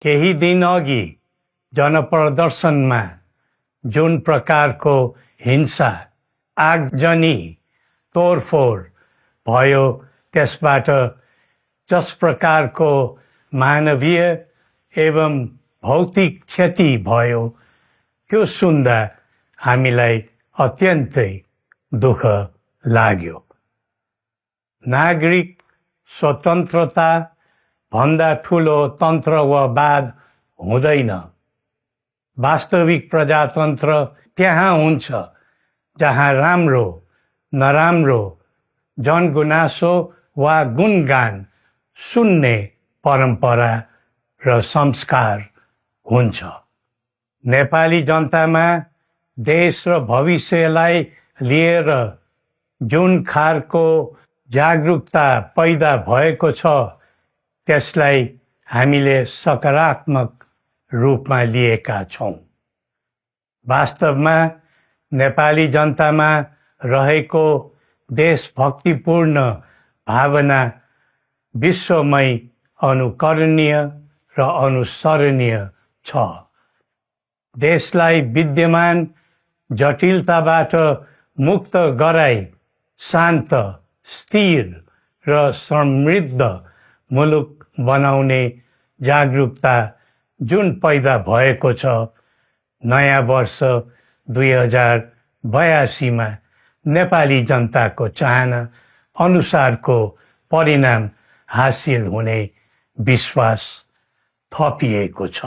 केही दिन अघि जनप्रदर्शनमा जुन प्रकारको हिंसा आगजनी तोडफोड भयो त्यसबाट जस प्रकारको मानवीय एवं भौतिक क्षति भयो त्यो सुन्दा हामीलाई अत्यन्तै दुःख लाग्यो। नागरिक स्वतन्त्रता भन्दा ठुलो तन्त्रवाद हुँदैन। वास्तविक प्रजातन्त्र त्यहाँ हुन्छ जहाँ राम्रो नराम्रो जनगुनासो वा गुणगान सुन्ने परम्परा र संस्कार हुन्छ। नेपाली जनतामा देश र भविष्यलाई लिएर जुन खालको जागरुकता पैदा भएको छ त्यसलाई हामीले सकारात्मक रूपमा लिएका छौं। वास्तवमा नेपाली जनतामा रहेको देशभक्तिपूर्ण भावना विश्वमै अनुकरणीय र अनुसरणीय छ। देशलाई विद्यमान जटिलताबाट मुक्त गराई शान्त, स्थिर र समृद्ध मुलुक बनाउने जागरुकता जुन पैदा भएको छ, नयाँ वर्ष 2082 मा नेपाली जनताको चाहना अनुसारको परिणाम हासिल हुने विश्वास थपिएको छ।